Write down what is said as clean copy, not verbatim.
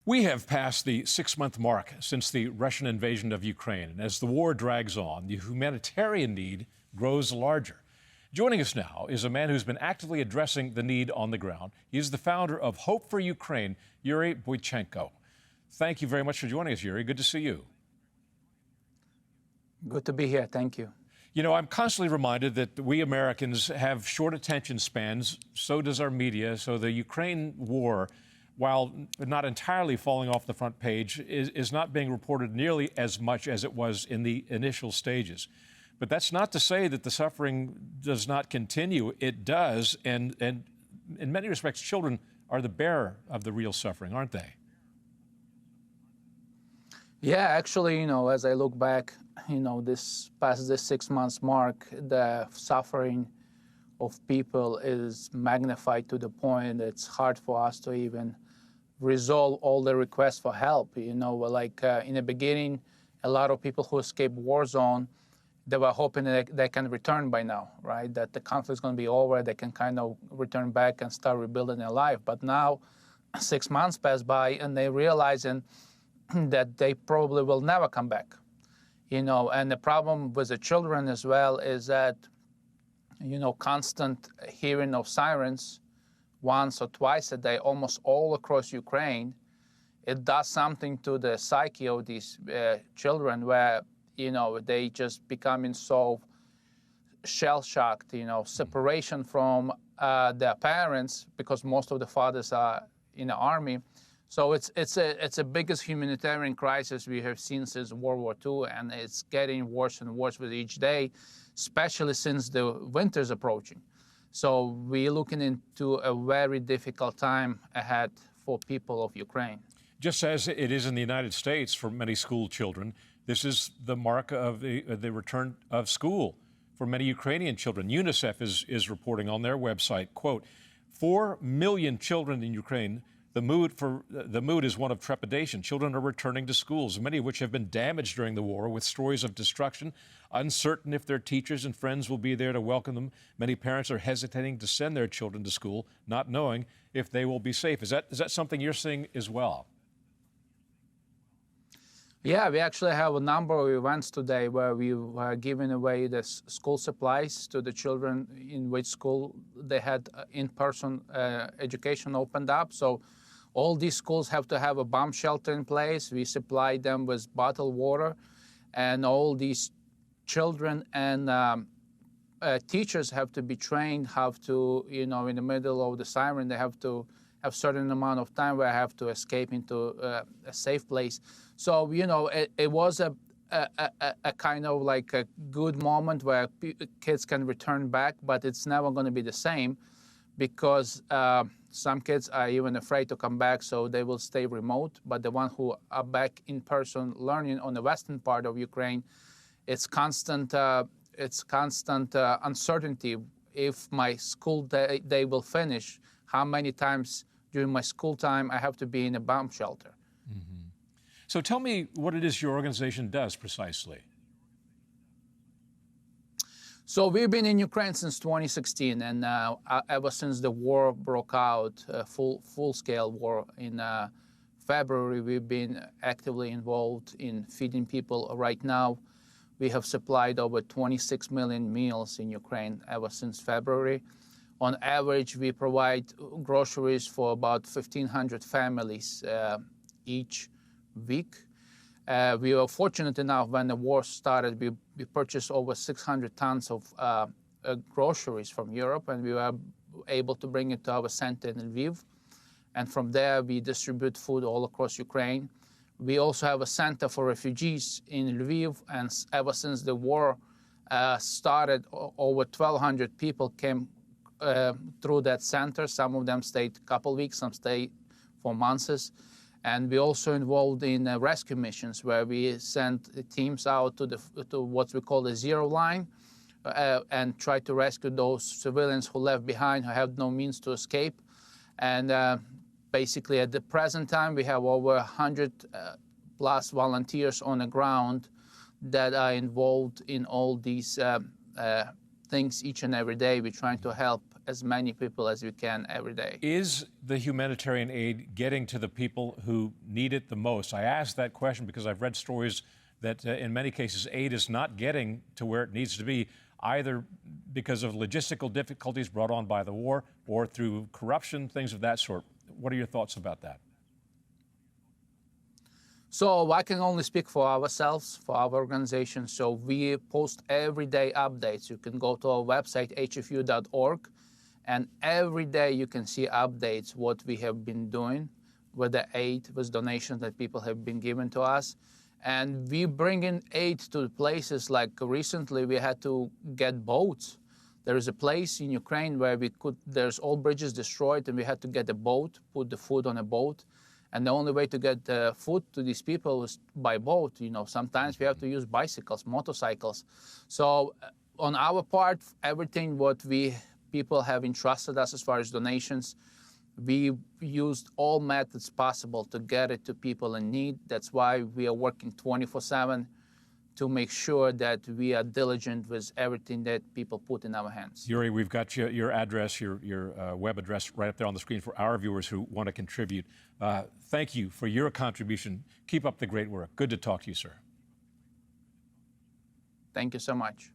We have passed the 6-month mark since the Russian invasion of Ukraine, and as the war drags on, the humanitarian need grows larger. Joining us now is a man who's been actively addressing the need on the ground. He is the founder of Hope for Ukraine, Yuri Boychenko. Thank you very much for joining us, Yuri. Good to see you. Good to be here. Thank you. You know, I'm constantly reminded that we Americans have short attention spans. So does our media. So the Ukraine war, while not entirely falling off the front page, is not being reported nearly as much as it was in the initial stages. But that's not to say that the suffering does not continue. It does, and in many respects, children are the bearer of the real suffering, aren't they? Yeah, actually, as I look back, this 6 months mark, the suffering of people is magnified to the point that it's hard for us to even resolve all the requests for help. In the beginning, a lot of people who escaped war zone, they were hoping that they can return by now, right? That the conflict is going to be over, they can kind of return back and start rebuilding their life. But now, 6 months pass by, and they're realizing that they probably will never come back. And the problem with the children as well is that, constant hearing of sirens once or twice a day, almost all across Ukraine, it does something to the psyche of these children where, they just becoming so shell-shocked, separation from their parents, because most of the fathers are in the army. So it's the biggest humanitarian crisis we have seen since World War II, and it's getting worse and worse with each day, especially since the winter's approaching. So we're looking into a very difficult time ahead for people of Ukraine. Just as it is in the United States for many school children, this is the mark of the return of school for many Ukrainian children. UNICEF is reporting on their website, quote, 4 million children in Ukraine. The mood is one of trepidation. Children are returning to schools, many of which have been damaged during the war, with stories of destruction, uncertain if their teachers and friends will be there to welcome them. Many parents are hesitating to send their children to school, not knowing if they will be safe. Is that something you're seeing as well? Yeah, we actually have a number of events today where we were giving away the school supplies to the children in which school they had in-person education opened up. So all these schools have to have a bomb shelter in place. We supply them with bottled water, and all these children and teachers have to be trained how to, in the middle of the siren, they have to have a certain amount of time where I have to escape into a safe place. So, it was a kind of like a good moment where kids can return back, but it's never going to be the same because some kids are even afraid to come back, so they will stay remote. But the ones who are back in person learning on the western part of Ukraine, it's constant uncertainty if my school day will finish, how many times during my school time I have to be in a bomb shelter. Mm-hmm. So tell me what it is your organization does precisely. So we've been in Ukraine since 2016, and ever since the war broke out, full-scale war in February, we've been actively involved in feeding people. Right now, we have supplied over 26 million meals in Ukraine ever since February. On average, we provide groceries for about 1,500 families each week. We were fortunate enough when the war started, we purchased over 600 tons of groceries from Europe, and we were able to bring it to our center in Lviv. And from there, we distribute food all across Ukraine. We also have a center for refugees in Lviv, and ever since the war started, over 1,200 people came through that center. Some of them stayed a couple weeks, some stayed for months. And we're also involved in rescue missions where we send teams out to what we call the zero line and try to rescue those civilians who left behind, who have no means to escape. And basically at the present time, we have over 100 plus volunteers on the ground that are involved in all these things each and every day. We're trying to help as many people as we can every day. Is the humanitarian aid getting to the people who need it the most? I ask that question because I've read stories that in many cases aid is not getting to where it needs to be, either because of logistical difficulties brought on by the war or through corruption, things of that sort. What are your thoughts about that? So I can only speak for ourselves, for our organization. So we post everyday updates. You can go to our website, hfu.org, and every day you can see updates, what we have been doing with the aid, with donations that people have been given to us. And we bring in aid to places like recently we had to get boats. There is a place in Ukraine where there's all bridges destroyed and we had to get a boat, put the food on a boat. And the only way to get food to these people is by boat. You know, sometimes we have to use bicycles, motorcycles. So on our part, everything what people have entrusted us as far as donations, we used all methods possible to get it to people in need. That's why we are working 24/7 to make sure that we are diligent with everything that people put in our hands. Yuri, we've got your address, your web address right up there on the screen for our viewers who want to contribute. Thank you for your contribution. Keep up the great work. Good to talk to you, sir. Thank you so much.